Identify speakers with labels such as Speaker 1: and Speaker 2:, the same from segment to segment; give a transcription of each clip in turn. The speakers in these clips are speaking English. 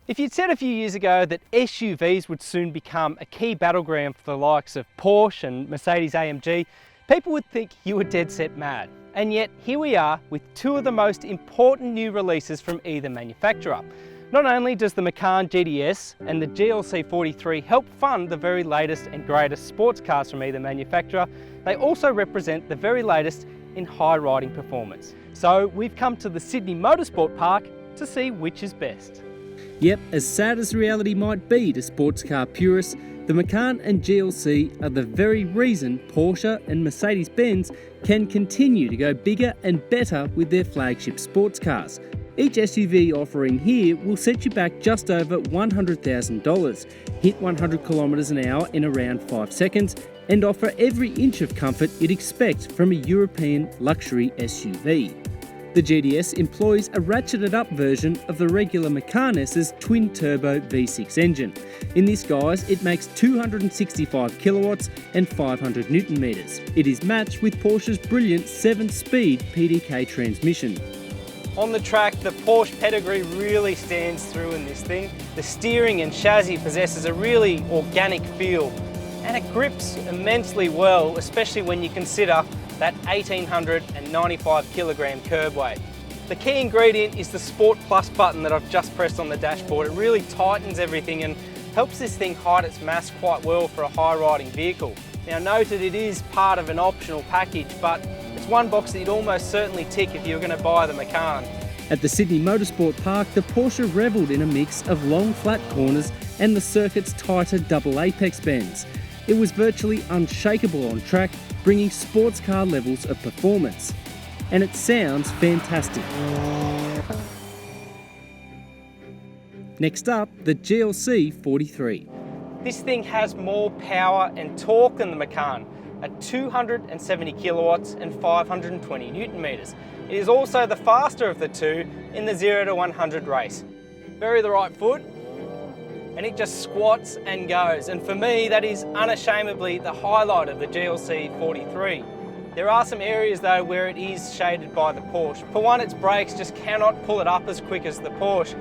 Speaker 1: If you'd said a few years ago that SUVs would soon become a key battleground for the likes of Porsche and Mercedes-AMG, people would think you were dead set mad. And yet here we are with two of the most important new releases from either manufacturer. Not only does the Macan GTS and the GLC 43 help fund the very latest and greatest sports cars from either manufacturer, they also represent the very latest in high riding performance. So we've come to the Sydney Motorsport Park to see which is best.
Speaker 2: Yep, as sad as reality might be to sports car purists, the Macan and GLC are the very reason Porsche and Mercedes-Benz can continue to go bigger and better with their flagship sports cars. Each SUV offering here will set you back just over $100,000, hit 100 kilometers an hour in around 5 seconds, and offer every inch of comfort you'd expect from a European luxury SUV. The GTS employs a ratcheted up version of the regular Macan S's twin-turbo V6 engine. In this, guys, it makes 265 kilowatts and 500 newton meters. It is matched with Porsche's brilliant 7-speed PDK transmission.
Speaker 1: On the track, the Porsche pedigree really stands through in this thing. The steering and chassis possesses a really organic feel, and it grips immensely well, especially when you consider that 1895 kilogram curb weight. The key ingredient is the Sport Plus button that I've just pressed on the dashboard. It really tightens everything and helps this thing hide its mass quite well for a high riding vehicle. Now noted, it is part of an optional package, but it's one box that you'd almost certainly tick if you were going to buy the Macan.
Speaker 2: At the Sydney Motorsport Park, the Porsche revelled in a mix of long flat corners and the circuit's tighter double apex bends. It was virtually unshakable on track, bringing sports car levels of performance. And it sounds fantastic. Next up, the GLC 43.
Speaker 1: This thing has more power and torque than the Macan, at 270 kilowatts and 520 newton meters. It is also the faster of the two in the 0 to 100 race. Bury the right foot, and it just squats and goes. And for me, that is unashamedly the highlight of the GLC 43. There are some areas though where it is shaded by the Porsche. For one, its brakes just cannot pull it up as quick as the Porsche.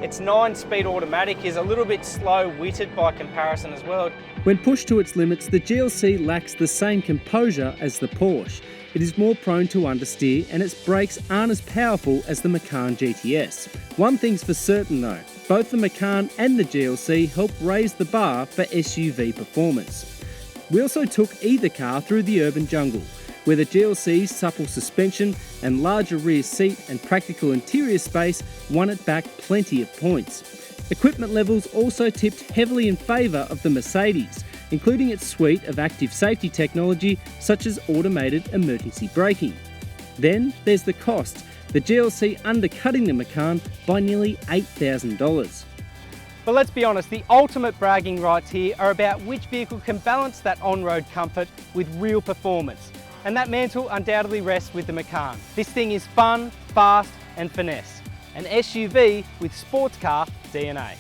Speaker 1: Its 9-speed automatic is a little bit slow-witted by comparison as well.
Speaker 2: When pushed to its limits, the GLC lacks the same composure as the Porsche. It is more prone to understeer and its brakes aren't as powerful as the Macan GTS. One thing's for certain though, both the Macan and the GLC help raise the bar for SUV performance. We also took either car through the urban jungle, where the GLC's supple suspension and larger rear seat and practical interior space won it back plenty of points. Equipment levels also tipped heavily in favour of the Mercedes, including its suite of active safety technology such as automated emergency braking. Then there's the cost, the GLC undercutting the Macan by nearly $8,000.
Speaker 1: But let's be honest, the ultimate bragging rights here are about which vehicle can balance that on-road comfort with real performance. And that mantle undoubtedly rests with the Macan. This thing is fun, fast and finesse. An SUV with sports car DNA.